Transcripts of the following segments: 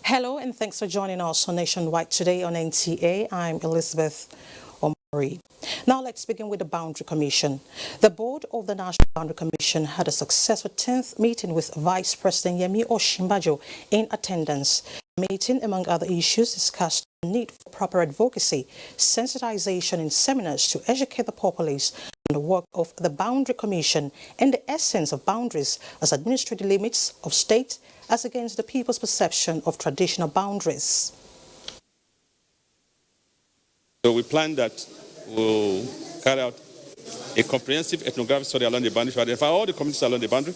Hello and thanks for joining us on Nationwide today on NTA. I'm Elizabeth Omari. Now let's begin with the Boundary Commission. The board of the National Boundary Commission had a successful 10th meeting with Vice President Yemi Osinbajo in attendance. The meeting, among other issues, discussed the need for proper advocacy, sensitization and seminars to educate the populace on the work of the Boundary Commission and the essence of boundaries as administrative limits of state as against the people's perception of traditional boundaries. So we plan that we'll carry out a comprehensive ethnographic study along the boundary to identify all the communities along the boundary.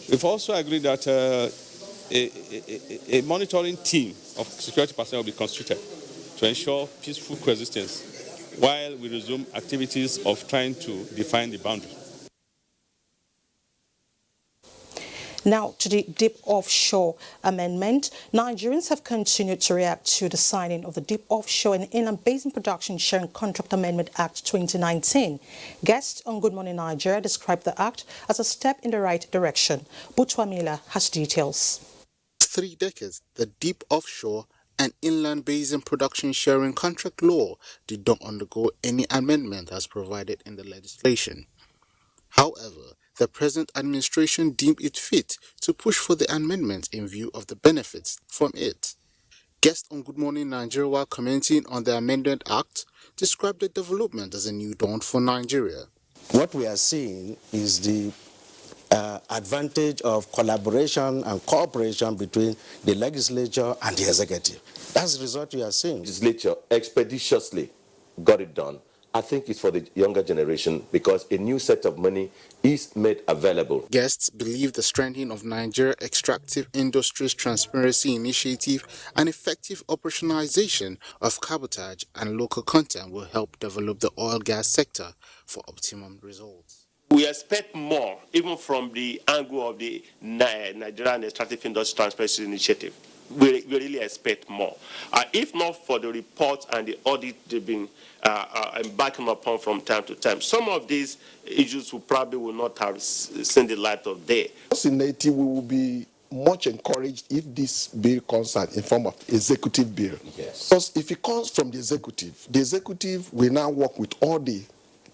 We've also agreed that a monitoring team of security personnel will be constituted to ensure peaceful coexistence while we resume activities of trying to define the boundary. Now to the Deep Offshore Amendment. Nigerians have continued to react to the signing of the Deep Offshore and Inland Basin Production Sharing Contract Amendment Act 2019. Guests on Good Morning Nigeria described the act as a step in the right direction. Butwamila has details. 3 decades, the Deep Offshore and Inland Basin Production Sharing Contract Law did not undergo any amendment as provided in the legislation. However, the present administration deemed it fit to push for the amendment in view of the benefits from it. Guests on Good Morning Nigeria, while commenting on the Amendment Act, described the development as a new dawn for Nigeria. What we are seeing is the advantage of collaboration and cooperation between the legislature and the executive. That's the result we are seeing. The legislature expeditiously got it done. I think it's for the younger generation because a new set of money is made available. Guests believe the strengthening of Nigeria Extractive Industries Transparency Initiative and effective operationalization of cabotage and local content will help develop the oil gas sector for optimum results. We expect more, even from the angle of the Nigerian Extractive Industries Transparency Initiative. We really expect more. If not for the reports and the audit they've been embarking upon from time to time, some of these issues will not have seen the light of day. In native, we will be much encouraged if this bill comes out in form of executive bill. Yes. Because if it comes from the executive will now work with all the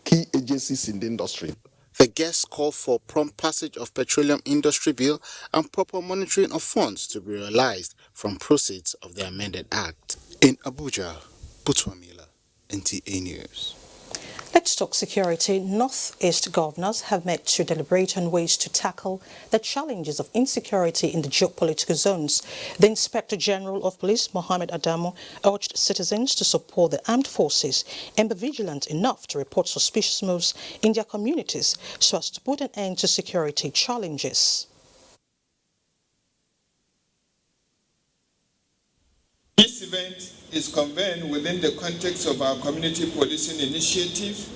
key agencies in the industry. The guests call for prompt passage of Petroleum Industry Bill and proper monitoring of funds to be realized from proceeds of the amended act. In Abuja, Butwamila, NTA News. Let's talk security. Northeast governors have met to deliberate on ways to tackle the challenges of insecurity in the geopolitical zones. The Inspector General of Police, Mohammed Adamu, urged citizens to support the armed forces and be vigilant enough to report suspicious moves in their communities so as to put an end to security challenges. This event is convened within the context of our community policing initiative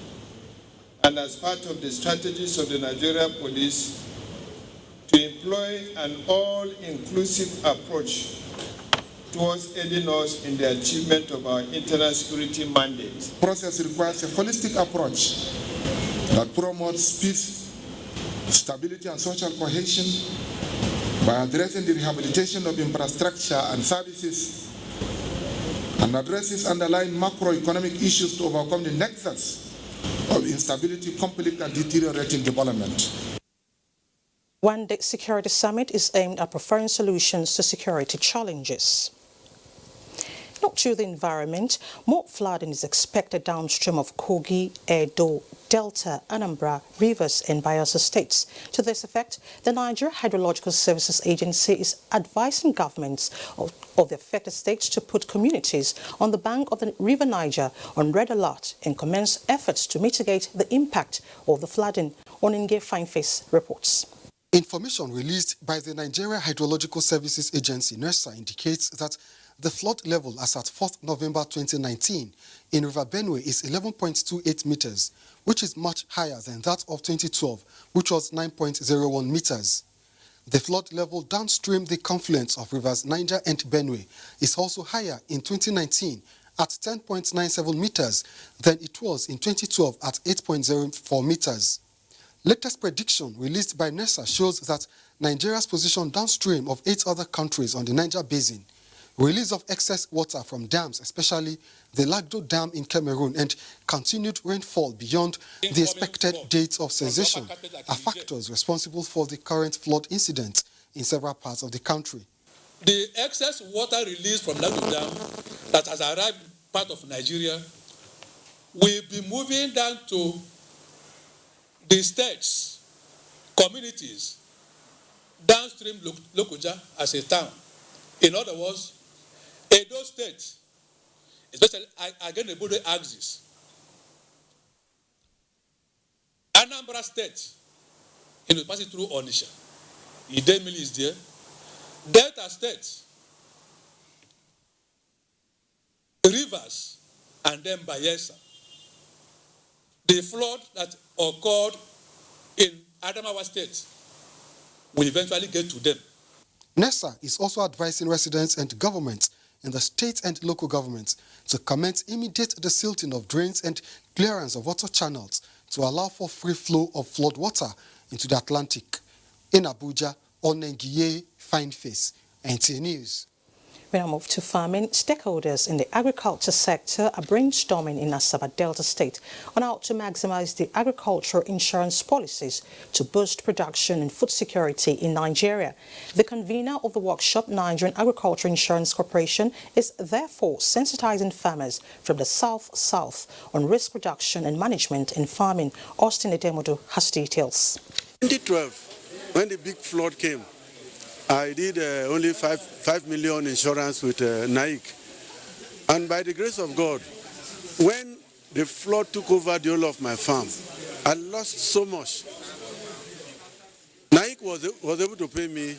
and as part of the strategies of the Nigeria Police to employ an all-inclusive approach towards aiding us in the achievement of our internal security mandate. The process requires a holistic approach that promotes peace, stability and social cohesion by addressing the rehabilitation of infrastructure and services and addresses underlying macroeconomic issues to overcome the nexus of instability, conflict, and deteriorating development. One Day Security Summit is aimed at preferring solutions to security challenges. Not to the environment, more flooding is expected downstream of Kogi, Edo, Delta, Anambra, Rivers and Bayelsa states. To this effect, the Niger Hydrological Services Agency is advising governments of the affected states to put communities on the bank of the River Niger on red alert and commence efforts to mitigate the impact of the flooding. Oninge Fineface reports. Information released by the Nigeria Hydrological Services Agency, NERSA, indicates that the flood level as at 4th November 2019 in River Benue is 11.28 meters, which is much higher than that of 2012, which was 9.01 meters. The flood level downstream the confluence of rivers Niger and Benue is also higher in 2019 at 10.97 meters than it was in 2012 at 8.04 meters. Latest prediction released by NERSA shows that Nigeria's position downstream of 8 other countries on the Niger Basin, release of excess water from dams, especially the Lagdo Dam in Cameroon, and continued rainfall beyond the expected dates of cessation are factors responsible for the current flood incidents in several parts of the country. The excess water released from Lagdo Dam that has arrived part of Nigeria will be moving down to the states, communities, downstream Lokoja as a town. In other words, Edo State, especially again the border axis, Anambra State, passing through Onitsha, Idemili is there, Delta State, Rivers, and then Bayelsa. The flood that occurred in Adamawa State will eventually get to them. NERSA is also advising residents and governments in the state and local governments to commence immediate desilting of drains and clearance of water channels to allow for free flow of flood water into the Atlantic. In Abuja, Onengiye Fineface, NTA News. We now move to farming. Stakeholders in the agriculture sector are brainstorming in Niger Delta State on how to maximize the agricultural insurance policies to boost production and food security in Nigeria. The convener of the workshop, Nigerian Agricultural Insurance Corporation, is therefore sensitizing farmers from the South on risk reduction and management in farming. Austin Edemodu has details. 2012, when the big flood came, I did only 5 million insurance with NAIC. And by the grace of God, when the flood took over the whole of my farm, I lost so much. NAIC was able to pay me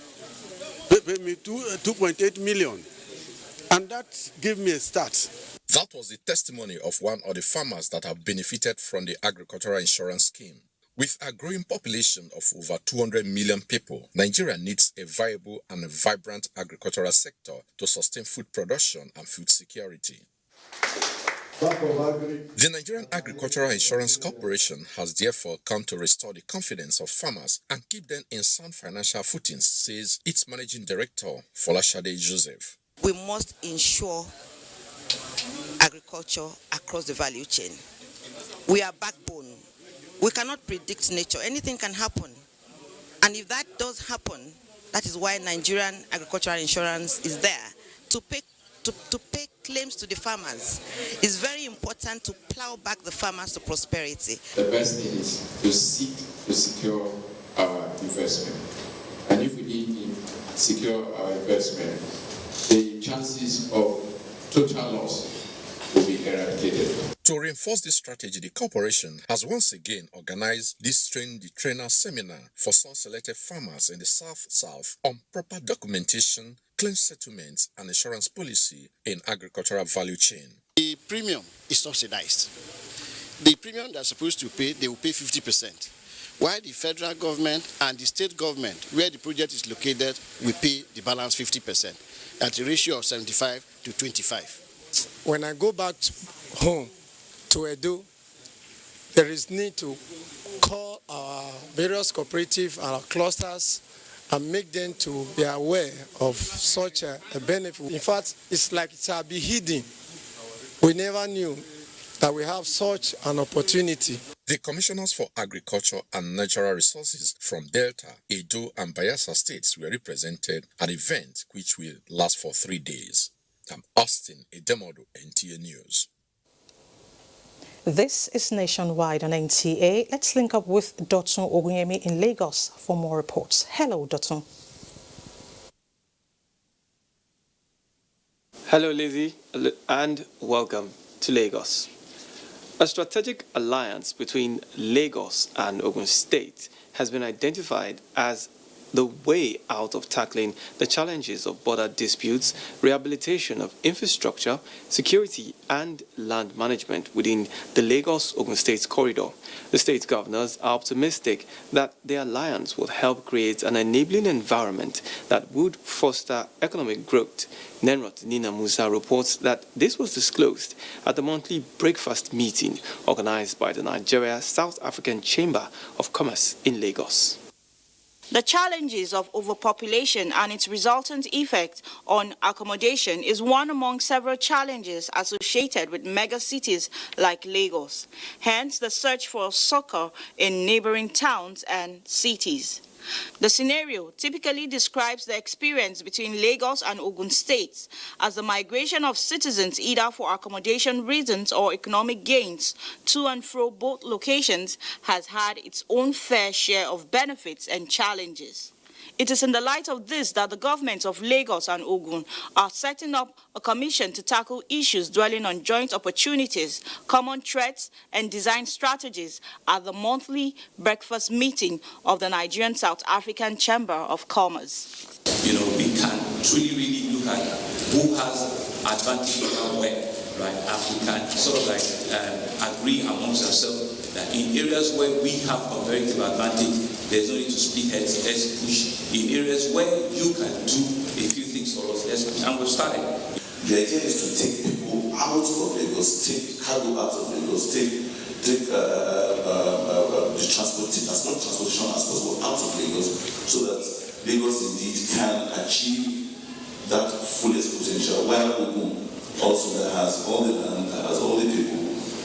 2.8 million. And that gave me a start. That was the testimony of one of the farmers that have benefited from the agricultural insurance scheme. With a growing population of over 200 million people, Nigeria needs a viable and a vibrant agricultural sector to sustain food production and food security. The Nigerian Agricultural Insurance Corporation has therefore come to restore the confidence of farmers and keep them in sound financial footing, says its managing director, Folashade Joseph. We must ensure agriculture across the value chain. We are backbone. We cannot predict nature. Anything can happen. And if that does happen, that is why Nigerian agricultural insurance is there to pay claims to the farmers. It's very important to plow back the farmers to prosperity. The best thing is to seek to secure our investment. And if we didn't secure our investment, the chances of total loss will be eradicated. To reinforce this strategy, the corporation has once again organized this Train the Trainer seminar for some selected farmers in the South on proper documentation, claim settlements, and insurance policy in agricultural value chain. The premium is subsidized. The premium they're supposed to pay, they will pay 50%. While the federal government and the state government, where the project is located, will pay the balance 50% at a ratio of 75 to 25. When I go back home to Edo, there is need to call our various cooperatives, our clusters, and make them to be aware of such a benefit. In fact, it's like it shall be hidden. We never knew that we have such an opportunity. The commissioners for agriculture and natural resources from Delta, Edo, and Bayelsa states were represented at an event which will last for 3 days. I'm Austin Edemodo, NTA News. This is Nationwide on NTA. Let's link up with Dotun Ogunyemi in Lagos for more reports. Hello, Dotun. Hello, Lizzie, and welcome to Lagos. A strategic alliance between Lagos and Ogun State has been identified as the way out of tackling the challenges of border disputes, rehabilitation of infrastructure, security, and land management within the Lagos-Ogun State corridor. The state governors are optimistic that the alliance will help create an enabling environment that would foster economic growth. Nenrot Nina Musa reports that this was disclosed at the monthly breakfast meeting organized by the Nigeria South African Chamber of Commerce in Lagos. The challenges of overpopulation and its resultant effect on accommodation is one among several challenges associated with mega cities like Lagos. Hence, the search for succor in neighboring towns and cities. The scenario typically describes the experience between Lagos and Ogun states as the migration of citizens either for accommodation reasons or economic gains to and fro both locations has had its own fair share of benefits and challenges. It is in the light of this that the governments of Lagos and Ogun are setting up a commission to tackle issues dwelling on joint opportunities, common threats, and design strategies at the monthly breakfast meeting of the Nigerian South African Chamber of Commerce. We can truly really look at who has advantage over where, right? And we can sort of agree amongst ourselves that in areas where we have comparative advantage, there's no need to split heads, let's push. In areas where you can do a few things for us, let's push. And we've started. The idea is to take people out of Lagos, take cargo out of Lagos, take the transportation, as much transportation as possible out of Lagos, so that Lagos indeed can achieve that fullest potential, while Ogun also that has all the land, that has all the people,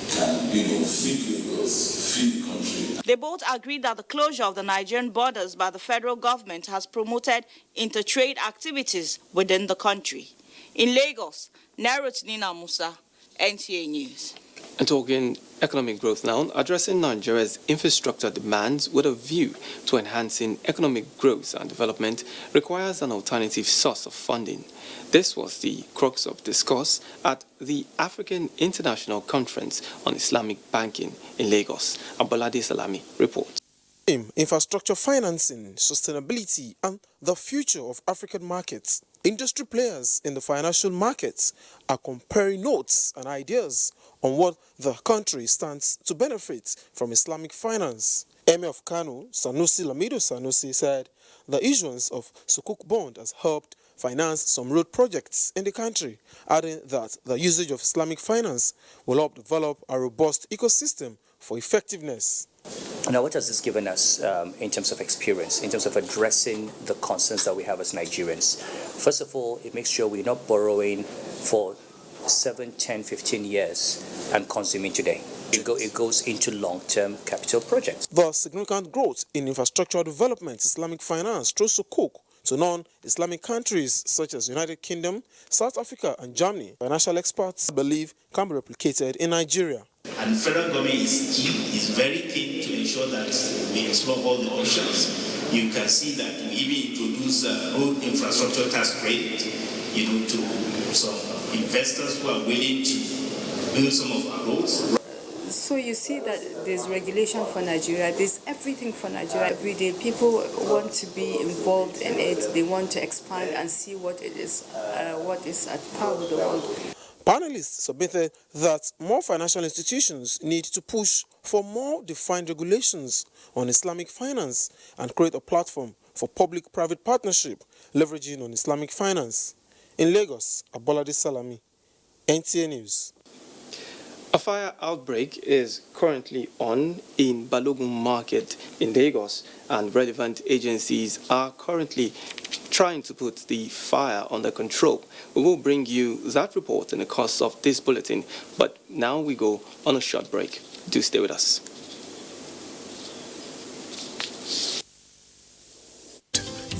can, feed Lagos, feed the country. They both agreed that the closure of the Nigerian borders by the federal government has promoted inter-trade activities within the country. In Lagos, Nerot Nina Musa, NTA News. And talking economic growth now, addressing Nigeria's infrastructure demands with a view to enhancing economic growth and development requires an alternative source of funding. This was the crux of discourse at the African International Conference on Islamic Banking in Lagos. Abolade Salami reports. Infrastructure financing, sustainability, and the future of African markets. Industry players in the financial markets are comparing notes and ideas on what the country stands to benefit from Islamic finance. Emir of Kano, Sanusi Lamido Sanusi, said the issuance of Sukuk bond has helped finance some road projects in the country, adding that the usage of Islamic finance will help develop a robust ecosystem for effectiveness. Now, what has this given us in terms of experience, in terms of addressing the concerns that we have as Nigerians? First of all, it makes sure we're not borrowing for 7, 10, 15 years and consuming today. It goes into long-term capital projects. The significant growth in infrastructure development, Islamic finance, through Sukuk to non-Islamic countries such as United Kingdom, South Africa, and Germany, financial experts believe can be replicated in Nigeria. And the federal government is very keen to ensure that we explore all the options. You can see that we even introduce road infrastructure tax credit, to some investors who are willing to build some of our roads. So you see that there's regulation for Nigeria, there's everything for Nigeria every day. People want to be involved in it, they want to expand and see what it is, what is at par with the world. Panelists submitted that more financial institutions need to push for more defined regulations on Islamic finance and create a platform for public-private partnership leveraging on Islamic finance. In Lagos, Abolade Salami, NTA News. A fire outbreak is currently on in Balogun Market in Lagos, and relevant agencies are currently trying to put the fire under control. We will bring you that report in the course of this bulletin, but now we go on a short break. Do stay with us.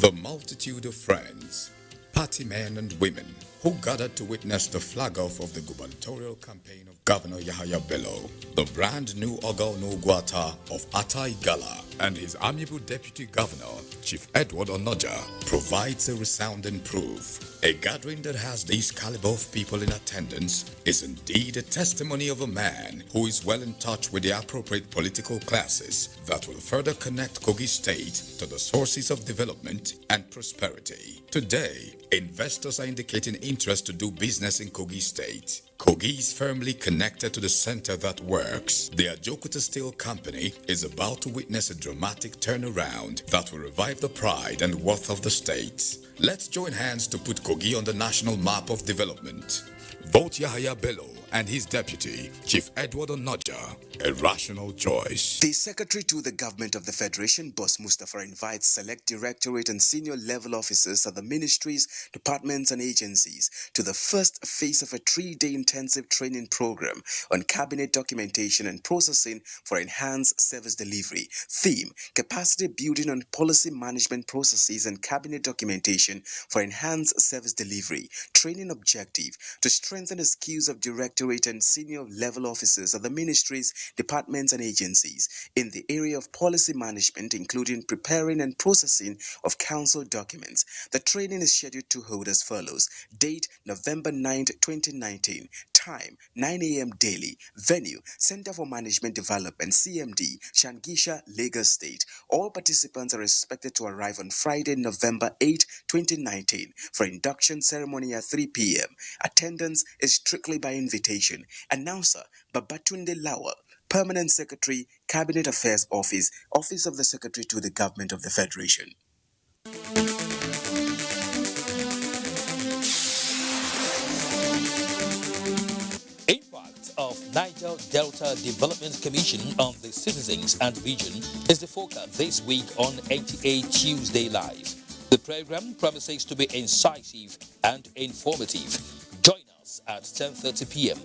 The multitude of friends, party men and women, who gathered to witness the flag-off of the gubernatorial campaign of Governor Yahaya Bello, the brand new Oga Onugwata of Ata Igala, and his amiable deputy governor, Chief Edward Onoja, provides a resounding proof. A gathering that has this caliber of people in attendance is indeed a testimony of a man who is well in touch with the appropriate political classes that will further connect Kogi State to the sources of development and prosperity. Today, investors are indicating interest to do business in Kogi State. Kogi is firmly connected to the center that works. The Ajokuta Steel Company is about to witness a dramatic turnaround that will revive the pride and worth of the state. Let's join hands to put Kogi on the national map of development. Vote Yahaya Bello and his deputy, Chief Edward Onoja, a rational choice. The Secretary to the Government of the Federation, Boss Mustafa, invites select directorate and senior level officers of the ministries, departments and agencies to the first phase of a 3-day intensive training program on cabinet documentation and processing for enhanced service delivery. Theme: capacity building on policy management processes and cabinet documentation for enhanced service delivery. Training objective: to strengthen the skills of directorate and senior level officers of the ministries, departments and agencies in the area of policy management, including preparing and processing of council documents. The training is scheduled to hold as follows. Date: November 9, 2019. Time: 9 a.m. daily. Venue: Center for Management Development, CMD, Shangisha, Lagos State. All participants are expected to arrive on Friday, November 8, 2019 for induction ceremony at 3 p.m. Attendance is strictly by invitation. Announcer: Babatunde Lawal, Permanent Secretary, Cabinet Affairs Office, Office of the Secretary to the Government of the Federation. Impact of Niger Delta Development Commission on the citizens and region is the focus this week on 88 Tuesday Live. The program promises to be incisive and informative. Join us at 10:30 p.m.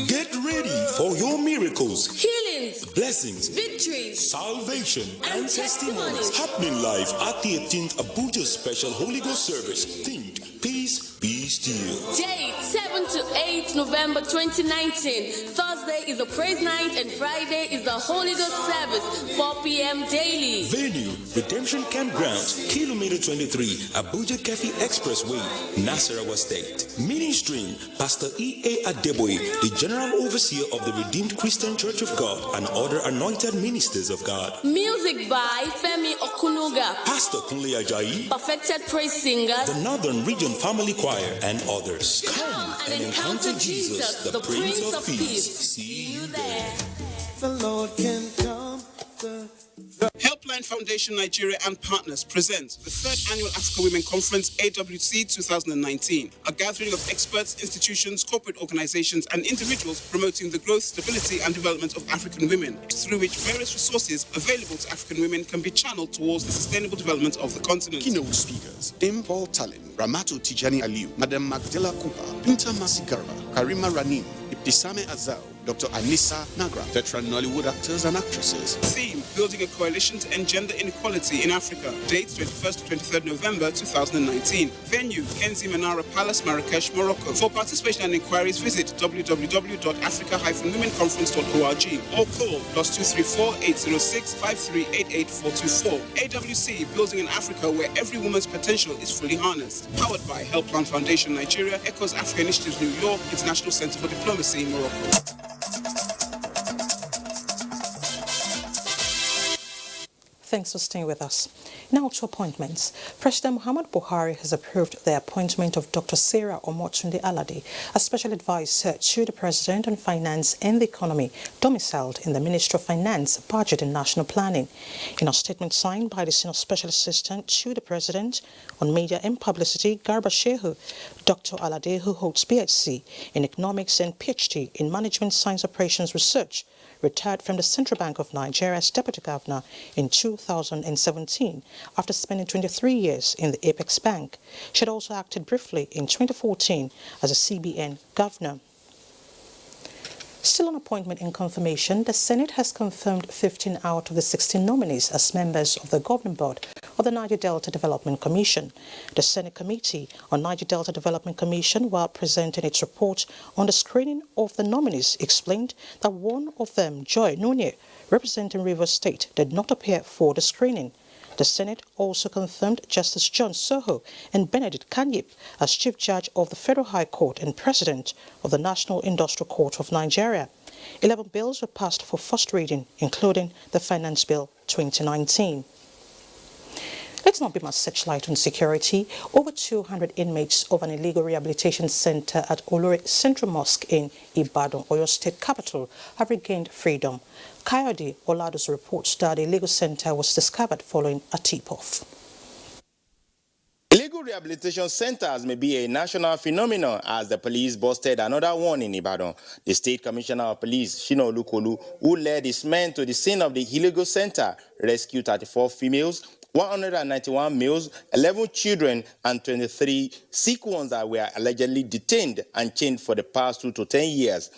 Get ready for your miracles, healings, blessings, victories, salvation, and testimonies happening live at the 18th Abuja Special Holy Ghost Service, themed Peace Be Still. Date 7 to 8 November 2019. Thursday is the praise night and Friday is the Holy Ghost service, 4 p.m. daily. Venue: Redemption Campground, Kilometer 23, Abuja Kefi Expressway, Nasarawa State. Ministering: Pastor E.A. Adeboye, the General Overseer of the Redeemed Christian Church of God and other anointed ministers of God. Music by Femi Okunuga, Pastor Kunle Ajayi, Perfected Praise Singers, the Northern Region Family Choir, and others. Come and encounter Jesus, the Prince of Peace. See you there. The Lord can come. Helpline Foundation Nigeria and partners present the 3rd Annual Africa Women Conference AWC 2019, a gathering of experts, institutions, corporate organizations and individuals promoting the growth, stability and development of African women, through which various resources available to African women can be channeled towards the sustainable development of the continent. Keynote speakers: Dimpol Talin, Ramatu Tijani Aliu, Madam Magdala Kupa, Pinta Masigarba, Karima Ranim, Ibtisame Azal, Dr. Anissa Nagra, veteran Nollywood actors and actresses. Theme: building a coalition to end gender inequality in Africa. Date: 21st to 23rd November 2019. Venue: Kenzi Manara Palace, Marrakesh, Morocco. For participation and inquiries, visit www.africa-womenconference.org or call +234 806 5388 424. AWC: building an Africa where every woman's potential is fully harnessed. Powered by Helpline Foundation Nigeria, Echoes Africa Initiatives New York, International Center for Diplomacy in Morocco. Thanks for staying with us. Now to appointments. President Muhammad Buhari has approved the appointment of Dr. Sarah Omotunde Alade as Special Advisor to the President on Finance and the Economy, domiciled in the Ministry of Finance, Budget and National Planning. In a statement signed by the Senior Special Assistant to the President on Media and Publicity, Garba Shehu, Dr. Alade, who holds PhD in Economics and PhD in Management Science Operations Research, retired from the Central Bank of Nigeria as Deputy Governor in 2017 after spending 23 years in the Apex Bank. She had also acted briefly in 2014 as a CBN Governor. Still on appointment and confirmation, the Senate has confirmed 15 out of the 16 nominees as members of the governing board of the Niger Delta Development Commission. The Senate Committee on Niger Delta Development Commission, while presenting its report on the screening of the nominees, explained that one of them, Joy Nunye, representing Rivers State, did not appear for the screening. The Senate also confirmed Justice John Soho and Benedict Kanyip as Chief Judge of the Federal High Court and President of the National Industrial Court of Nigeria. 11 bills were passed for first reading, including the Finance Bill 2019. Let's not be much searchlight on security. Over 200 inmates of an illegal rehabilitation center at Olore Central Mosque in Ibadan, Oyo State capital, have regained freedom. Coyote Olado's reports that the illegal center was discovered following a tip-off. Illegal rehabilitation centers may be a national phenomenon as the police busted another one in Ibadan. The State Commissioner of Police, Shina Olukolu, who led his men to the scene of the illegal center, rescued 34 females, 191 males, 11 children, and 23 sick ones that were allegedly detained and chained for the past 2 to 10 years.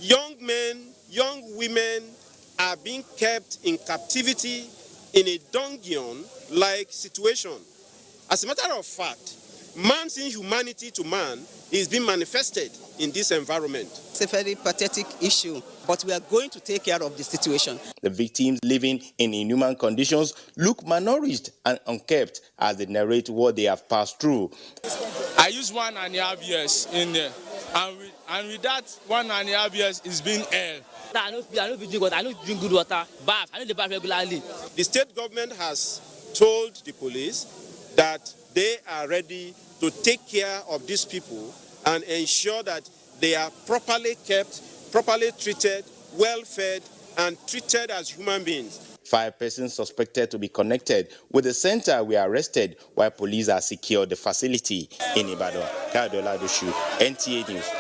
Young men, young women are being kept in captivity in a dungeon-like situation. As a matter of fact, man's inhumanity to man is being manifested in this environment. It's a very pathetic issue, but we are going to take care of the situation. The victims living in inhuman conditions look malnourished and unkept as they narrate what they have passed through. I used 1.5 years in there, and with that 1.5 years is being hell. I don't drink water, I don't drink good water, bath, I don't bath regularly. The state government has told the police that they are ready to take care of these people and ensure that they are properly kept, properly treated, well fed, and treated as human beings. 5 persons suspected to be connected with the center were arrested while police have secured the facility in Ibadan. Kadola Doshu, NTA News.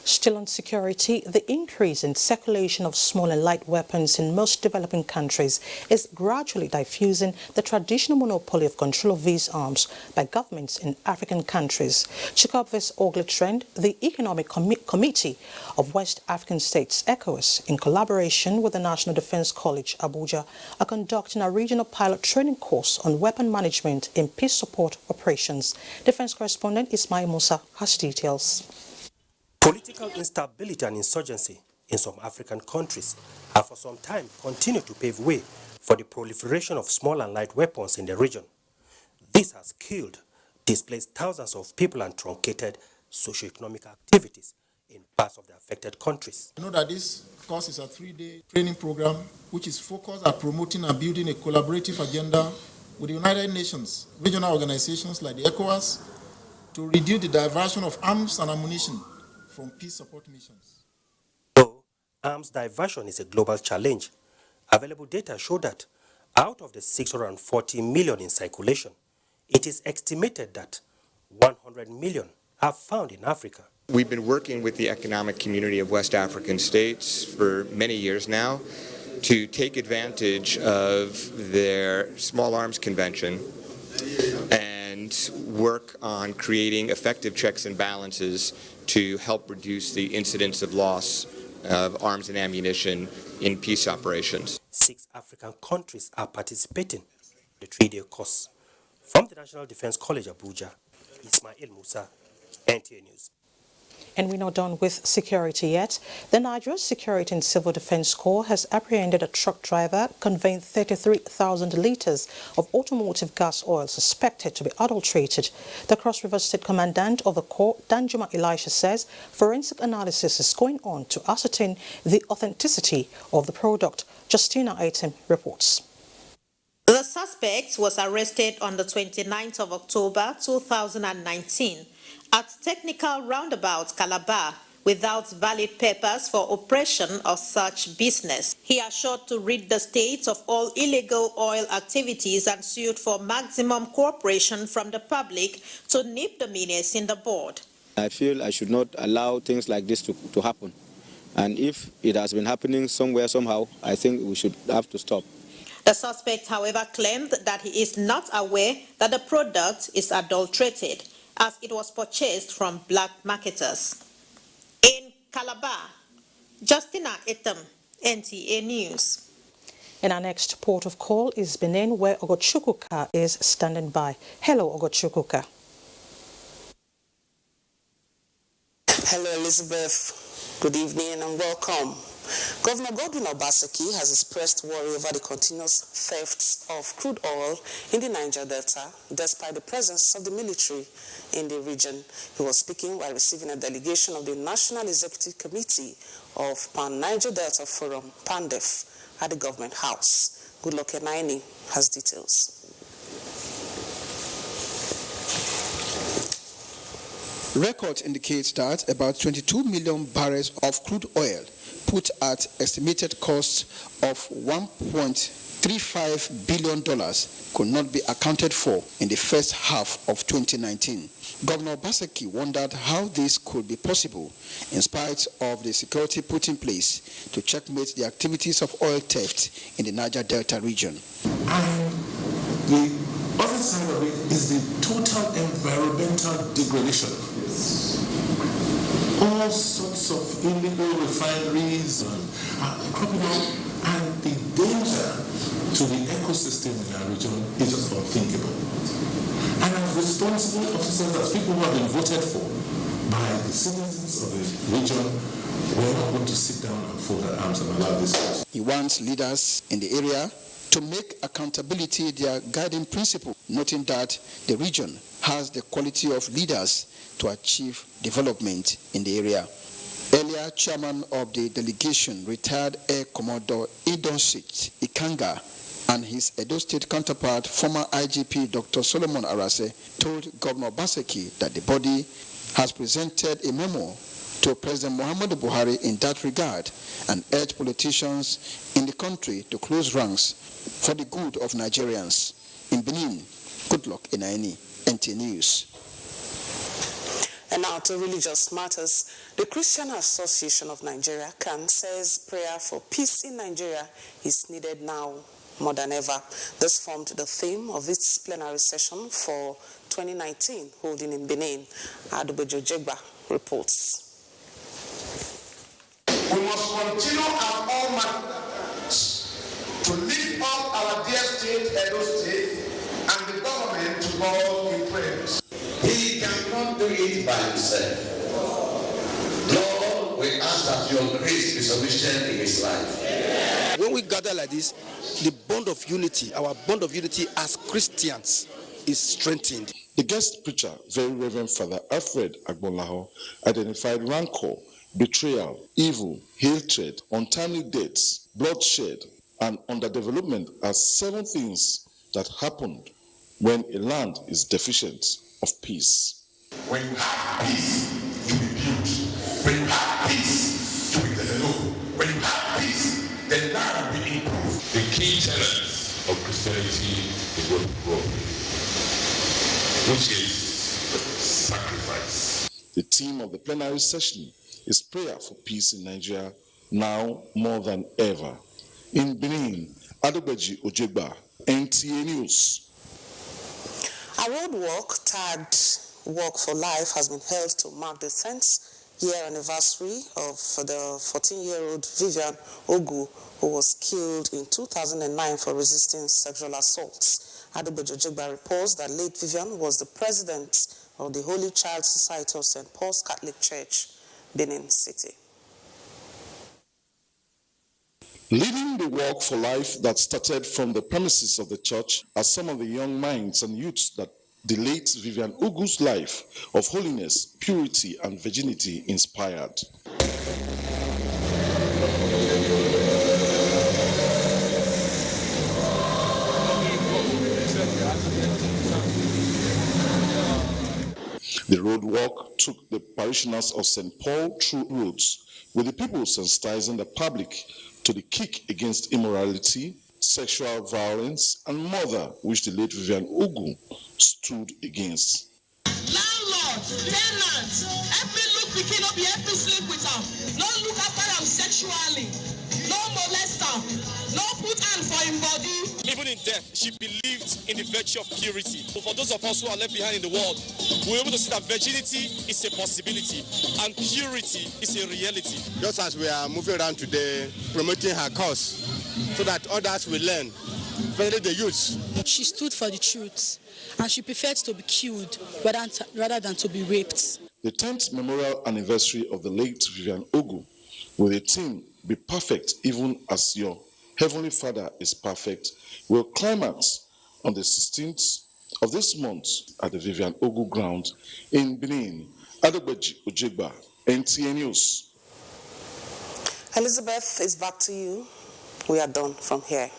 Still on security, the increase in circulation of small and light weapons in most developing countries is gradually diffusing the traditional monopoly of control of these arms by governments in African countries. To curb this ugly trend, the Economic Committee of West African States, ECOWAS, in collaboration with the National Defense College, Abuja, are conducting a regional pilot training course on weapon management in peace support operations. Defense correspondent Ismail Musa has details. Political instability and insurgency in some African countries have for some time continued to pave way for the proliferation of small and light weapons in the region. This has killed, displaced thousands of people and truncated socio-economic activities in parts of the affected countries. I know that this course is a 3-day training program which is focused at promoting and building a collaborative agenda with the United Nations, regional organizations like the ECOWAS, to reduce the diversion of arms and ammunition from peace support missions. Though arms diversion is a global challenge, available data show that out of the 640 million in circulation, it is estimated that 100 million are found in Africa. We've been working with the economic community of West African states for many years now to take advantage of their small arms convention and work on creating effective checks and balances to help reduce the incidence of loss of arms and ammunition in peace operations. 6 African countries are participating in the 3-day course. From the National Defense College, Abuja, Ismail Musa, NTA News. And we're not done with security yet. The Nigeria Security and Civil Defense Corps has apprehended a truck driver conveying 33,000 litres of automotive gas oil suspected to be adulterated. The Cross River State Commandant of the Corps, Danjuma Elisha, says forensic analysis is going on to ascertain the authenticity of the product. Justina Aitem reports. The suspect was arrested on the 29th of October 2019 at Technical Roundabout, Calabar, without valid papers for operation of such business. He assured to rid the state of all illegal oil activities and sued for maximum cooperation from the public to nip the menace in the bud. I feel I should not allow things like this to happen. And if it has been happening somewhere, somehow, I think we should have to stop. The suspect, however, claimed that he is not aware that the product is adulterated, as it was purchased from black marketers. In Calabar. Justina Etam, NTA News. And our next port of call is Benin, where Ogochukwuka is standing by. Hello, Ogochukwuka. Hello, Elizabeth. Good evening and welcome. Governor Godwin Obaseki has expressed worry over the continuous thefts of crude oil in the Niger Delta, despite the presence of the military in the region. He was speaking while receiving a delegation of the National Executive Committee of Pan-Niger Delta Forum, PANDEF, at the Government House. Goodluck Enaini has details. Records indicate that about 22 million barrels of crude oil, put at estimated cost of $1.35 billion, could not be accounted for in the first half of 2019. Governor Obaseki wondered how this could be possible in spite of the security put in place to checkmate the activities of oil theft in the Niger Delta region. And the other side of it is the total environmental degradation. All sorts of illegal refineries cropping up, and the danger to the ecosystem in our region is just unthinkable. And as responsible officers, as people who have been voted for by the citizens of the region, we're not going to sit down and fold our arms and allow this. He wants leaders in the area to make accountability their guiding principle, noting that the region has the quality of leaders to achieve development in the area. Earlier, chairman of the delegation, retired Air Commodore Idonsit Ikanga, and his Edo State counterpart, former IGP Dr. Solomon Arase, told Governor Obaseki that the body has presented a memo to President Muhammadu Buhari in that regard and urged politicians in the country to close ranks for the good of Nigerians. In Benin, Goodluck Enaini, NT News. And now to religious matters, the Christian Association of Nigeria, CAN, says prayer for peace in Nigeria is needed now more than ever. This formed the theme of its plenary session for 2019, holding in Benin. Adubejo Jegba reports. We must continue at all matters to lift up our dear state, Edo State, and the government to God in prayers. He cannot do it by himself. Lord, we ask that your grace be sufficient in his life. When we gather like this, the bond of unity, our bond of unity as Christians, is strengthened. The guest preacher, Very Reverend Father Alfred Agbonlaho, identified rancor, betrayal, evil, hatred, untimely deaths, bloodshed, and underdevelopment as 7 things that happened when a land is deficient of peace. When you have peace, you will build. When you have peace, you will develop. When you have peace, the land will improve. The key tenets of Christianity is what we grow, which is sacrifice. The theme of the plenary session is prayer for peace in Nigeria now more than ever. In Benin, Adubeji Ojegba, NTA News. A road walk tagged Walk for Life has been held to mark the 10th year anniversary of the 14-year-old Vivian Ogun, who was killed in 2009 for resisting sexual assaults. Adubejo Jegba reports that late Vivian was the president of the Holy Child Society of St. Paul's Catholic Church, Benin City. Leading the Walk for Life that started from the premises of the church are some of the young minds and youths that the late Vivian Ogun's life of holiness, purity, and virginity inspired. The road walk took the parishioners of St. Paul through roads, with the people sensitizing the public to the kick against immorality, sexual violence, and murder which the late Vivian Ogun stood against. Landlords, tenants, every look we cannot be every sleep with them. No look after them sexually. No molest them. No put hand for him body. Even in death, she believed in in the virtue of purity. So for those of us who are left behind in the world, we're able to see that virginity is a possibility and purity is a reality. Just as we are moving around today, promoting her cause, so that others will learn, especially the youth. She stood for the truth, and she preferred to be killed rather than to be raped. The 10th memorial anniversary of the late Vivian Ogun, will a team be perfect even as your Heavenly Father is perfect, will climax on the 16th of this month at the Vivian Ogun ground in Benin. Adogbeji Ojegba, NTA News. Elizabeth, it's back to you. We are done from here.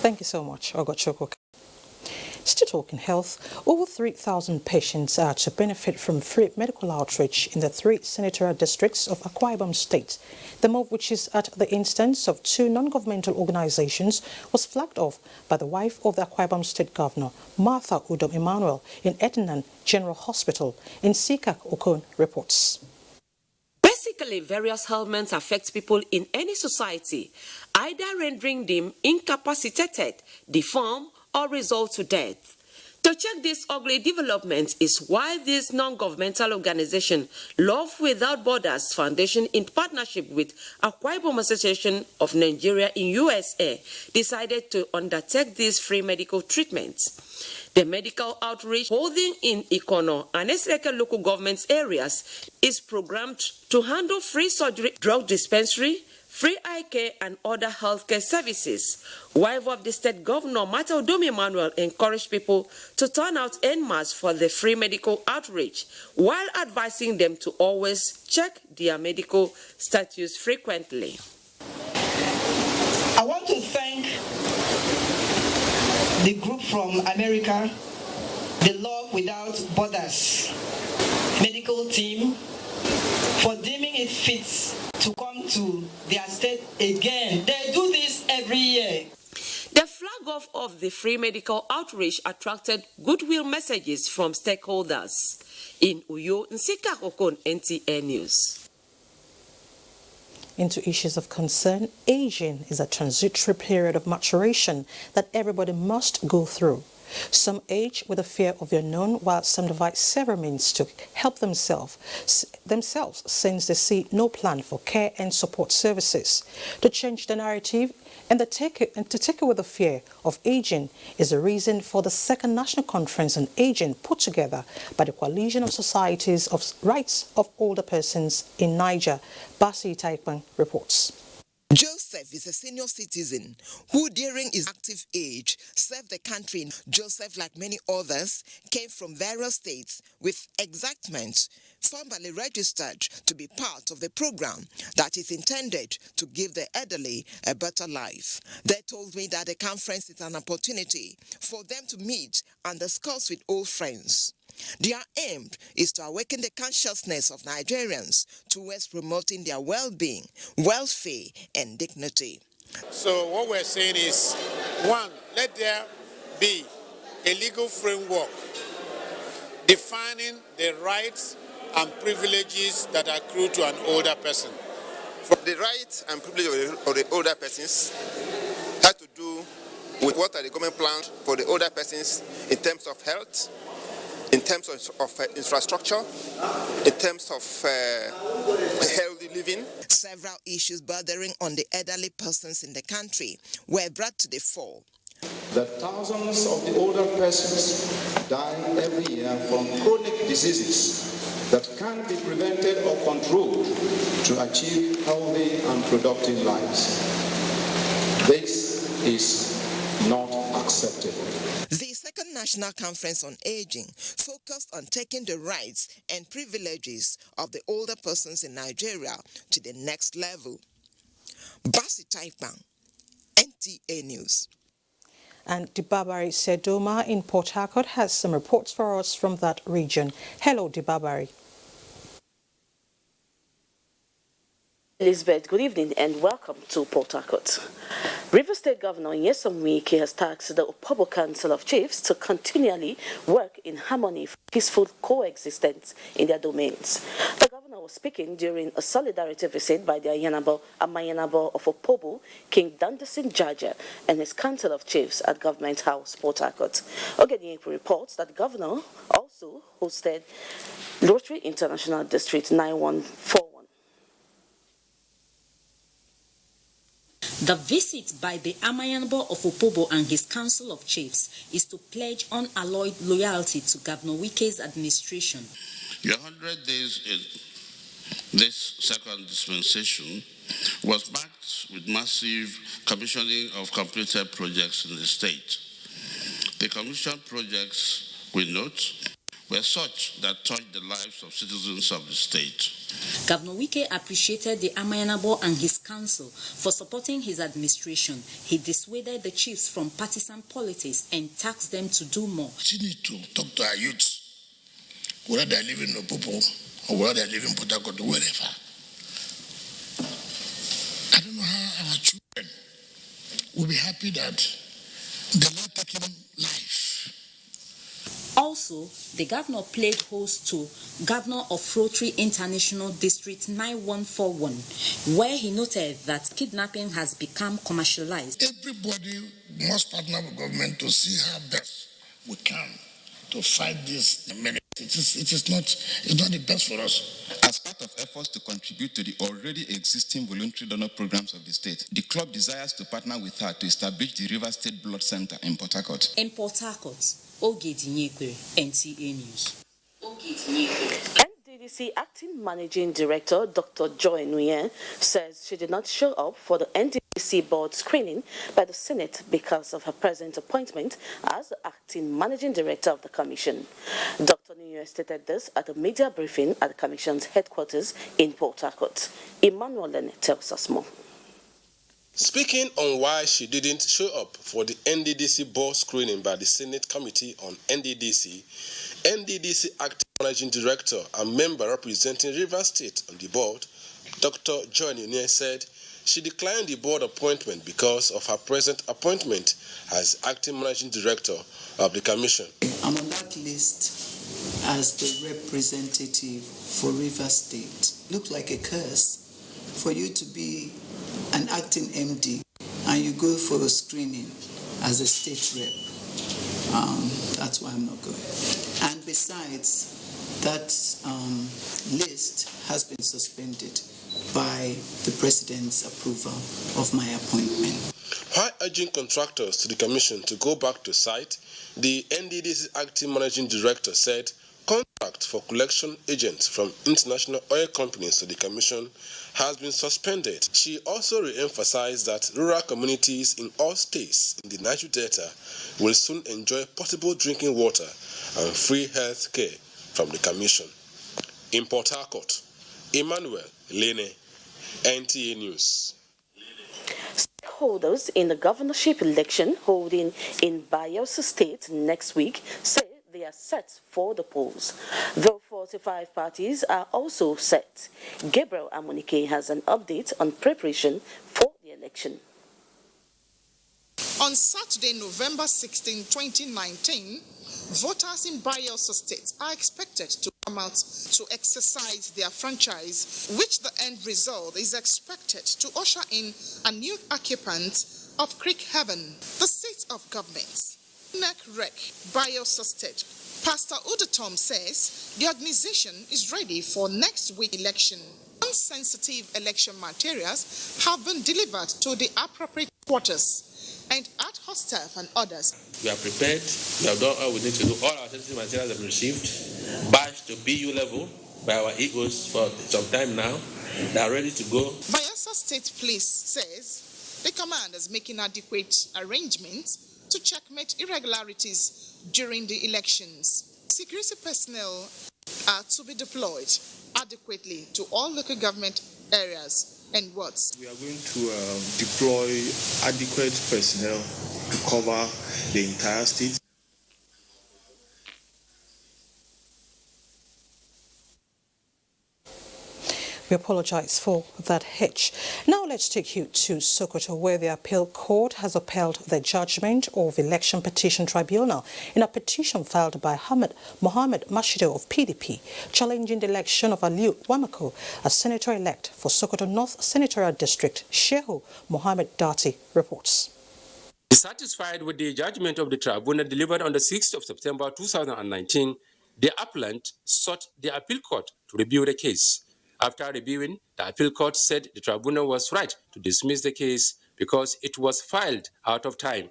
Thank you so much, Ogochukwu. Still talking health, over 3,000 patients are to benefit from free medical outreach in the 3 senatorial districts of Akwa Ibom State. The move, which is at the instance of 2 non-governmental organizations, was flagged off by the wife of the Akwa Ibom State Governor, Martha Udom Emmanuel, in Edinan General Hospital. In Sikak, Ogun reports. Basically, various ailments affect people in any society, either rendering them incapacitated, deformed, or result to death. To check this ugly development is why this non-governmental organization, Love Without Borders Foundation, in partnership with Akwa Ibom Association of Nigeria in USA, decided to undertake these free medical treatments. The medical outreach holding in Ikono and Esreke local government areas is programmed to handle free surgery, drug dispensary, free eye care and other healthcare services. Wife of the state governor, Martha Udom Emmanuel, encouraged people to turn out en masse for the free medical outreach, while advising them to always check their medical status frequently. I want to thank the group from America, the Love Without Borders medical team, for deeming it fit to come to their state again. They do this every year. The flag off of the free medical outreach attracted goodwill messages from stakeholders. In Uyo, Nsika Okon, NTA News. Into issues of concern, aging is a transitory period of maturation that everybody must go through. Some age with a fear of the unknown, while some devise several means to help themselves since they see no plan for care and support services. To change the narrative and to take away the fear of aging is the reason for the second National Conference on Aging put together by the Coalition of Societies of Rights of Older Persons in Niger. Basi Taikpan reports. Joseph is a senior citizen who, during his active age, served the country. Joseph, like many others, came from various states with excitement, formally registered to be part of the program that is intended to give the elderly a better life. They told me that the conference is an opportunity for them to meet and discuss with old friends. Their aim is to awaken the consciousness of Nigerians towards promoting their well-being, welfare, and dignity. So what we're saying is, 1, let there be a legal framework defining the rights and privileges that accrue to an older person. The rights and privileges of the older persons have to do with what are the government plans for the older persons in terms of health, in terms of infrastructure, in terms of healthy living. Several issues bordering on the elderly persons in the country were brought to the fore. That thousands of the older persons die every year from chronic diseases that can be prevented or controlled to achieve healthy and productive lives. This is not acceptable. The second National Conference on Aging focused on taking the rights and privileges of the older persons in Nigeria to the next level. Basi Taipang, NTA News. And Dibabari Sedoma in Port Harcourt has some reports for us from that region. Hello, Dibabari. Elizabeth, good evening and welcome to Port Harcourt. Rivers State Governor Nyesom Wike has tasked the Opobo Council of Chiefs to continually work in harmony for peaceful coexistence in their domains. The governor was speaking during a solidarity visit by the Amayanabo of Opobo, King Dandasin Jaja, and his Council of Chiefs at Government House, Port Harcourt. Ogenieku reports that the governor also hosted Rotary International District 9141. The visit by the Amayanabo of Opobo and his Council of Chiefs is to pledge unalloyed loyalty to Governor Wike's administration. Your 100 days in this second dispensation was backed with massive commissioning of completed projects in the state. The commissioned projects, we note, were such that touched the lives of citizens of the state. Governor Wike appreciated the Amayanabo and his council for supporting his administration. He dissuaded the chiefs from partisan politics and tasked them to do more. We need to talk to our youths, whether they live in Opobo or whether they live in Port Harcourt, wherever. I don't know how our children will be happy that they're not taking life. Also, the governor played host to Governor of Rotary International District 9141, where he noted that kidnapping has become commercialized. Everybody must partner with government to see how best we can to fight this menace. It is not the best for us. As part of efforts to contribute to the already existing voluntary donor programs of the state, the club desires to partner with her to establish the River State Blood Center in Port Harcourt. In Port Harcourt, Ogedinyekwe, NTA News. NDDC Acting Managing Director Dr. Joy Nguyen says she did not show up for the NDDC board screening by the Senate because of her present appointment as the Acting Managing Director of the Commission. Dr. Nguyen stated this at a media briefing at the Commission's headquarters in Port Harcourt. Emmanuel Lene tells us more. Speaking on why she didn't show up for the NDDC board screening by the Senate Committee on NDDC Acting Managing Director and member representing Rivers State on the board, Dr. Joy Nguyen said she declined the board appointment because of her present appointment as Acting Managing Director of the Commission. I'm on that list as the representative for Rivers State. Looked like a curse for you to be an acting MD and you go for a screening as a state rep. That's why I'm not going. And besides, that list has been suspended by the President's approval of my appointment. While urging contractors to the Commission to go back to site, the NDDC Acting Managing Director said contract for collection agents from international oil companies to the Commission has been suspended. She also re-emphasized that rural communities in all states in the Niger Delta will soon enjoy potable drinking water and free health care from the Commission. In Port Harcourt, Emmanuel Lene, NTA News. Stakeholders in the governorship election holding in Bayelsa State next week say they are set for the polls. Though 45 parties are also set. Gabriel Amunike has an update on preparation for the election. On Saturday, November 16, 2019, voters in Bayelsa State are expected to come out to exercise their franchise, which the end result is expected to usher in a new occupant of Creek Heaven, the seat of government. NEC-REC, Bayelsa State, Pastor Udatom says the organization is ready for next week's election. Sensitive election materials have been delivered to the appropriate quarters and ad hoc staff and others. We are prepared. We have done all we need to do. All our sensitive materials have been received, badged to BU level by our egos for some time now. They are ready to go. Bayelsa State Police says the command is making adequate arrangements to checkmate irregularities during the elections. Security personnel are to be deployed adequately to all local government areas and wards. We are going to deploy adequate personnel to cover the entire state. We apologize for that hitch. Now let's take you to Sokoto, where the appeal court has upheld the judgment of Election Petition Tribunal in a petition filed by Mohammed Mashido of PDP, challenging the election of Aliu Wamako as senator-elect for Sokoto North Senatorial District. Shehu Mohammed Dati reports. Dissatisfied with the judgment of the tribunal delivered on the 6th of September 2019, the appellant sought the appeal court to review the case. After reviewing, the appeal court said the tribunal was right to dismiss the case because it was filed out of time.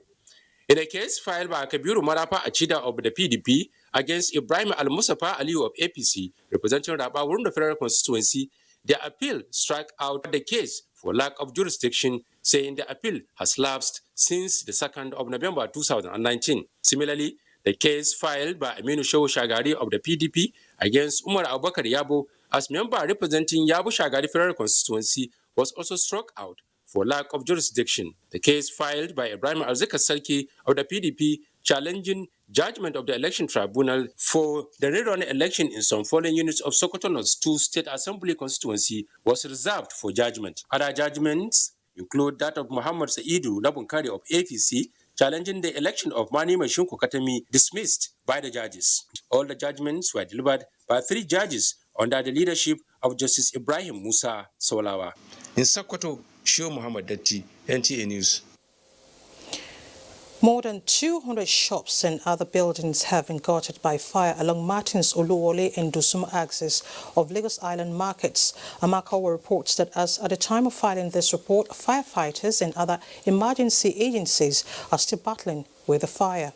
In a case filed by Kabiru Marapa Achida of the PDP against Ibrahim Al-Musafa Aliyu of APC, representing Raba Wurunda Federal Constituency, the appeal struck out the case for lack of jurisdiction, saying the appeal has lapsed since the 2nd of November 2019. Similarly, the case filed by Aminu Shehu Shagari of the PDP against Umar Abubakar Yabo as member representing Yabo Shagari Federal Constituency was also struck out for lack of jurisdiction. The case filed by Ibrahim Alzika Sarki of the PDP challenging judgment of the election tribunal for the rerun election in some foreign units of Sokoto North 2 State Assembly constituency was reserved for judgment. Other judgments include that of Muhammad Saidu Labunkari of APC challenging the election of Mani Mashunko Katami, dismissed by the judges. All the judgments were delivered by 3 judges under the leadership of Justice Ibrahim Musa Solawa. In Sokoto, Shehu Muhammad Dati, NTA News. More than 200 shops and other buildings have been gutted by fire along Martins Oluwole and Dusum axis of Lagos Island markets. Amakawa reports that as at the time of filing this report, firefighters and other emergency agencies are still battling with the fire.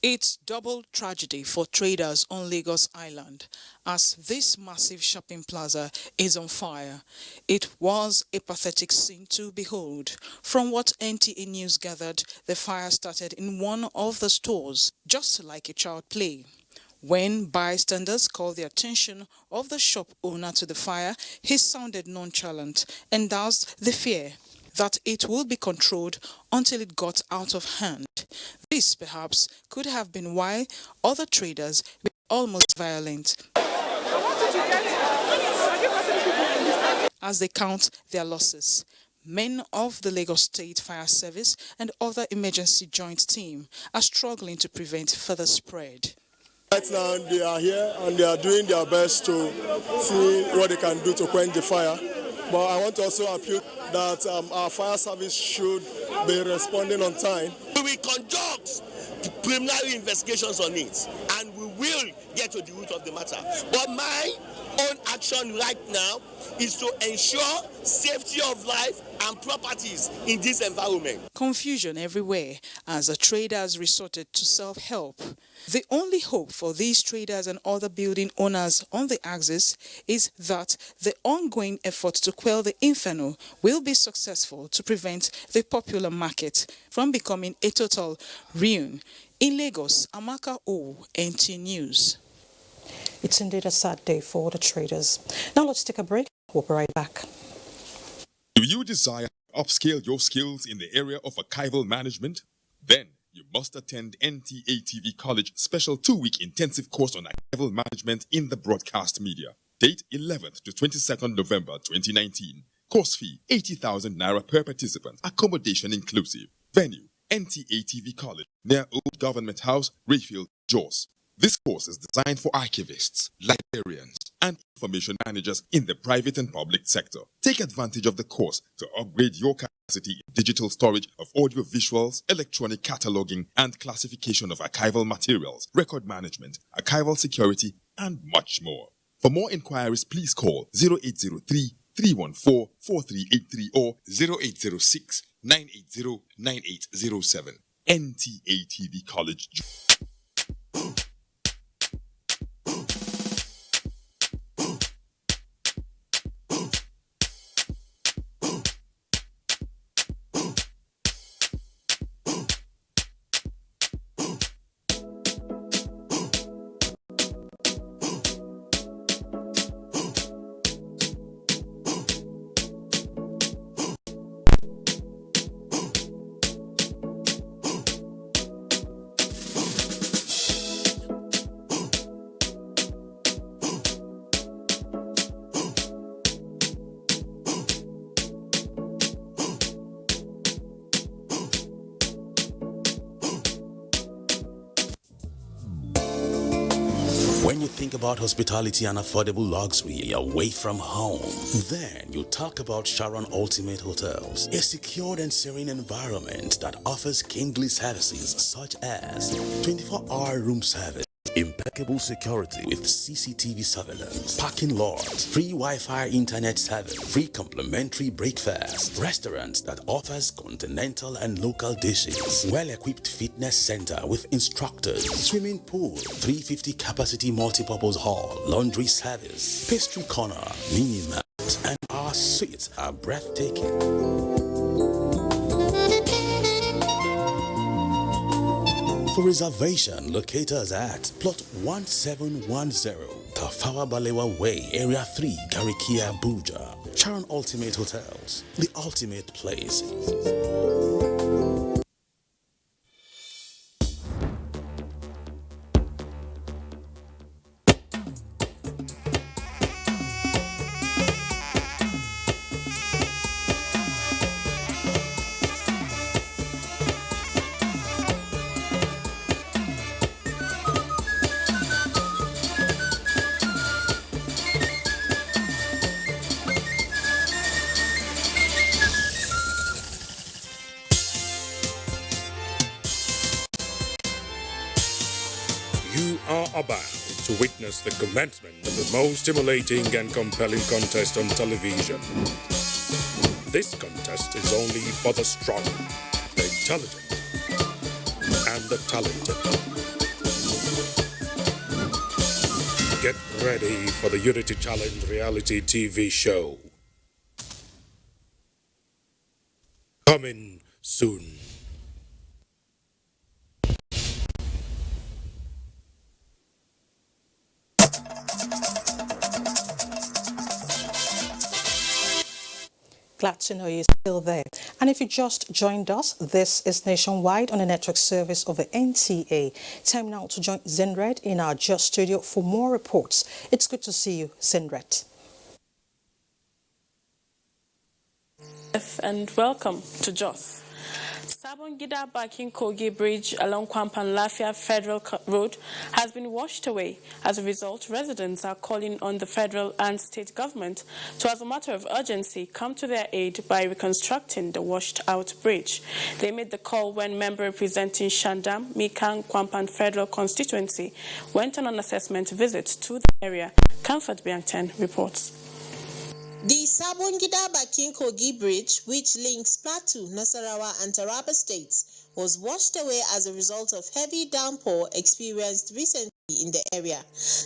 It's double tragedy for traders on Lagos Island as this massive shopping plaza is on fire. It was a pathetic scene to behold. From what NTA News gathered, the fire started in one of the stores, just like a child play. When bystanders called the attention of the shop owner to the fire, he sounded nonchalant and doused the fear that it will be controlled until it got out of hand. This, perhaps, could have been why other traders were almost violent as they count their losses. Men of the Lagos State Fire Service and other emergency joint team are struggling to prevent further spread. Right now, they are here and they are doing their best to see what they can do to quench the fire. But I want to also appeal that our fire service should be responding on time. We will conduct preliminary investigations on it and we will get to the root of the matter. But my own action right now is to ensure safety of life and properties in this environment. Confusion everywhere as the traders resorted to self-help. The only hope for these traders and other building owners on the axis is that the ongoing efforts to quell the inferno will be successful to prevent the popular market from becoming a total ruin. In Lagos, Amaka O, NT News. It's indeed a sad day for the traders. Now let's take a break. We'll be right back. Do you desire to upscale your skills in the area of archival management? Then you must attend NTATV College special 2-week intensive course on archival management in the broadcast media. Date 11th to 22nd November 2019. Course fee 80,000 Naira per participant. Accommodation inclusive. Venue NTATV College near Old Government House, Rayfield, Jos. This course is designed for archivists, librarians, and information managers in the private and public sector. Take advantage of the course to upgrade your capacity in digital storage of audio visuals, electronic cataloging, and classification of archival materials, record management, archival security, and much more. For more inquiries, please call 0803 314 4383 or 0806 980 9807. NTATV College. think about hospitality and affordable luxury away from home, then you talk about Sharon Ultimate Hotels, a secured and serene environment that offers kingly services such as 24-hour room service, impeccable security with CCTV surveillance, parking lots, free Wi-Fi internet service, free complimentary breakfast, restaurants that offers continental and local dishes, well-equipped fitness center with instructors, swimming pool, 350 capacity multipurpose hall, laundry service, pastry corner, mini mart, and our suites are breathtaking. For reservation, locate us at plot 1710, Tafawa Balewa Way, Area 3, Garikia, Abuja. Sharon Ultimate Hotels, the ultimate place. You are about to witness the commencement of the most stimulating and compelling contest on television. This contest is only for the strong, the intelligent, and the talented. Get ready for the Unity Challenge reality TV show. Coming soon. Glad to know you're still there. And if you just joined us, this is Nationwide on the network service of the NTA. Time now to join Zenred in our Just studio for more reports. It's good to see you, Zenred. And welcome to Jos. Sabongida Bakin Kogi Bridge along Kwampan Lafia Federal Road has been washed away. As a result, residents are calling on the federal and state government to, as a matter of urgency, come to their aid by reconstructing the washed-out bridge. They made the call when member representing Shandam, Mikang, Kwampan Federal Constituency went on an assessment visit to the area. Comfort Biangten reports. The Sabongida Bakin Kogi Bridge, which links Plateau, Nasarawa and Taraba states, was washed away as a result of heavy downpour experienced recently in the area.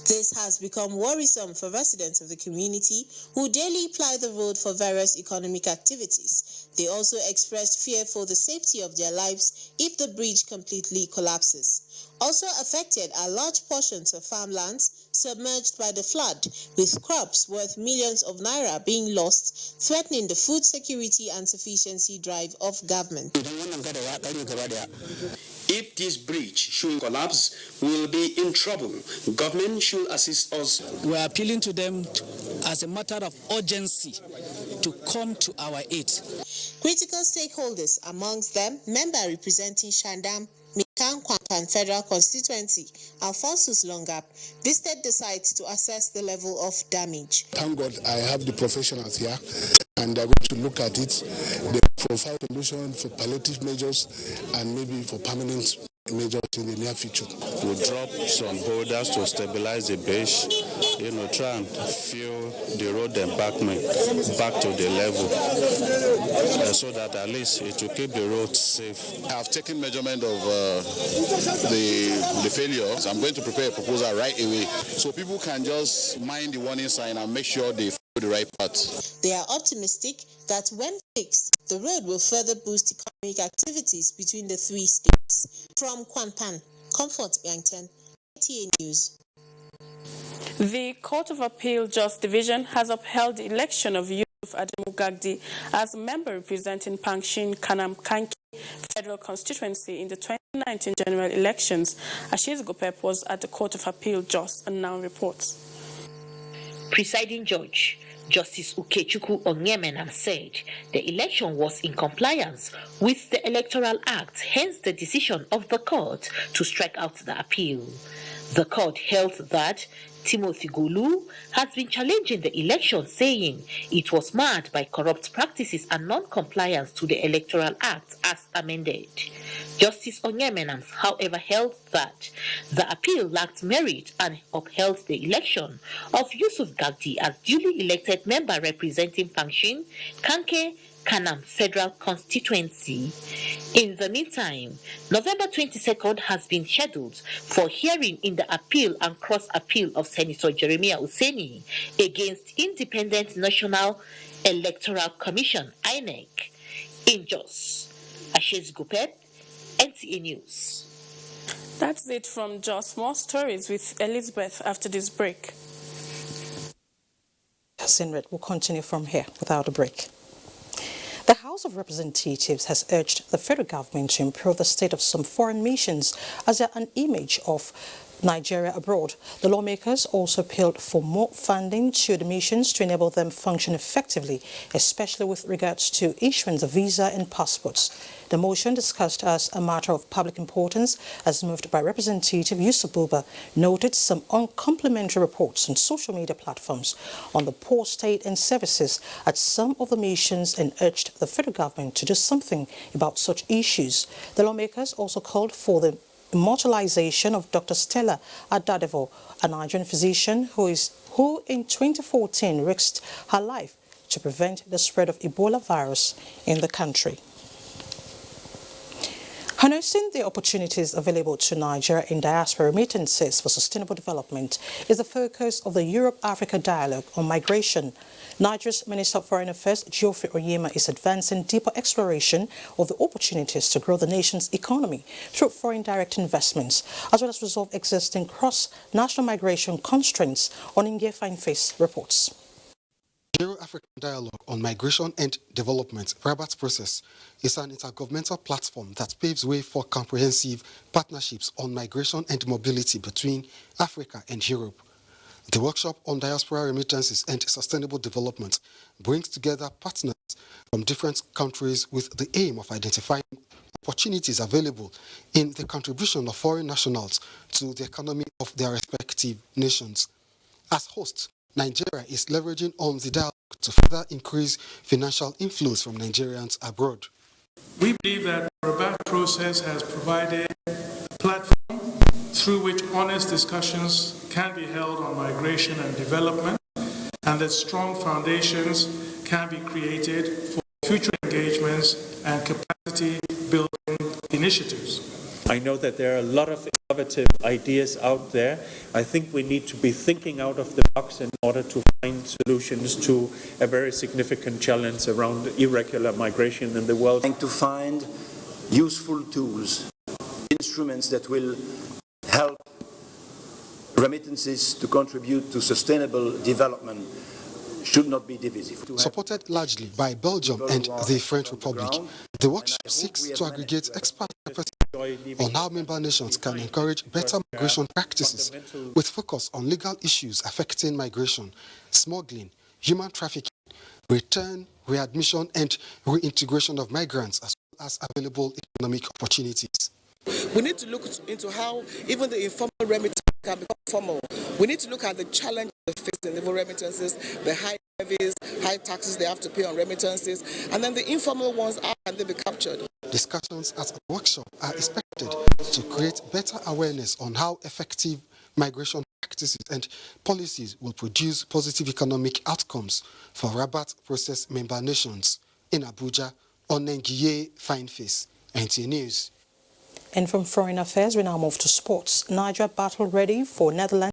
This has become worrisome for residents of the community who daily ply the road for various economic activities. They also expressed fear for the safety of their lives if the bridge completely collapses. Also affected are large portions of farmlands submerged by the flood, with crops worth millions of naira being lost, threatening the food security and sufficiency drive of government. If this bridge should collapse, we will be in trouble. Government should assist us. We are appealing to them as a matter of urgency to come to our aid. Critical stakeholders, amongst them, member representing Shandam, Mikang Kwampan Federal Constituency, Alphonsus Longap, visited the site to assess the level of damage. Thank God I have the professionals here, and they're going to look at it. They provide solution for palliative measures and maybe for permanent measures in the near future. We'll drop some boulders to stabilize the base, try and fill the road embankment back to the level so that at least it will keep the road safe. I have taken measurement of the failures. I'm going to prepare a proposal right away so people can just mind the warning sign and make sure they follow the right path. They are optimistic that when fixed, the road will further boost economic activities between the three states. From Kwampan, Comfort Biangten, NTA News. The Court of Appeal Jos Division has upheld the election of Yusuf Adamu Gagdi as a member representing Pangshin Kanam Kanki Federal Constituency in the 2019 general elections. Ashiz Gopep was at the Court of Appeal Jos and now reports. Presiding Judge Justice Ukechukwu Onyemena said the election was in compliance with the Electoral Act, hence the decision of the court to strike out the appeal. The court held that Timothy Gulu has been challenging the election, saying it was marred by corrupt practices and non-compliance to the Electoral Act as amended. Justice Onyemenam, however, held that the appeal lacked merit and upheld the election of Yusuf Gagdi as duly elected member representing Pangshin, Kanke, Kanam Federal Constituency. In the meantime, November 22nd has been scheduled for hearing in the appeal and cross-appeal of Senator Jeremiah Useni against Independent National Electoral Commission, INEC, in Jos. Ashes Gupet, NTA News. That's it from Jos. More stories with Elizabeth after this break. Sinred will continue from here without a break. The House of Representatives has urged the federal government to improve the state of some foreign missions as an image of Nigeria abroad. The lawmakers also appealed for more funding to the missions to enable them function effectively, especially with regards to issuance of visa and passports. The motion, discussed as a matter of public importance, as moved by Representative Yusuf Buba, noted some uncomplimentary reports on social media platforms on the poor state and services at some of the missions and urged the federal government to do something about such issues. The lawmakers also called for the immortalization of Dr. Stella Adadevo, a Nigerian physician who in 2014 risked her life to prevent the spread of Ebola virus in the country. Harnessing the opportunities available to Nigeria in diaspora remittances for sustainable development is the focus of the Europe-Africa Dialogue on Migration. Nigeria's Minister of Foreign Affairs, Geoffrey Oyema, is advancing deeper exploration of the opportunities to grow the nation's economy through foreign direct investments, as well as resolve existing cross-national migration constraints. On Inge Fineface reports. Euro-African Dialogue on Migration and Development, Rabat Process, is an intergovernmental platform that paves way for comprehensive partnerships on migration and mobility between Africa and Europe. The workshop on diaspora remittances and sustainable development brings together partners from different countries with the aim of identifying opportunities available in the contribution of foreign nationals to the economy of their respective nations. As host, Nigeria is leveraging on the dialogue to further increase financial inflows from Nigerians abroad. We believe that the Rabat process has provided a platform through which honest discussions can be held on migration and development, and that strong foundations can be created for future engagements and capacity building initiatives. I know that there are a lot of innovative ideas out there. I think we need to be thinking out of the box in order to find solutions to a very significant challenge around irregular migration in the world. And to find useful tools, instruments that will help remittances to contribute to sustainable development should not be divisive. Supported largely by Belgium and the French Republic, the workshop seeks to aggregate expert capacity on how member nations can encourage better migration practices with focus on legal issues affecting migration, smuggling, human trafficking, return, readmission and reintegration of migrants, as well as available economic opportunities. We need to look into how even the informal remittance can become formal. We need to look at the challenges facing the remittances, the high levies, high taxes they have to pay on remittances, and then the informal ones, how can they be captured? Discussions at the workshop are expected to create better awareness on how effective migration practices and policies will produce positive economic outcomes for Rabat Process member nations. In Abuja, Onengiye Fineface, NTA News. And from foreign affairs, we now move to sports. Niger battle ready for Netherlands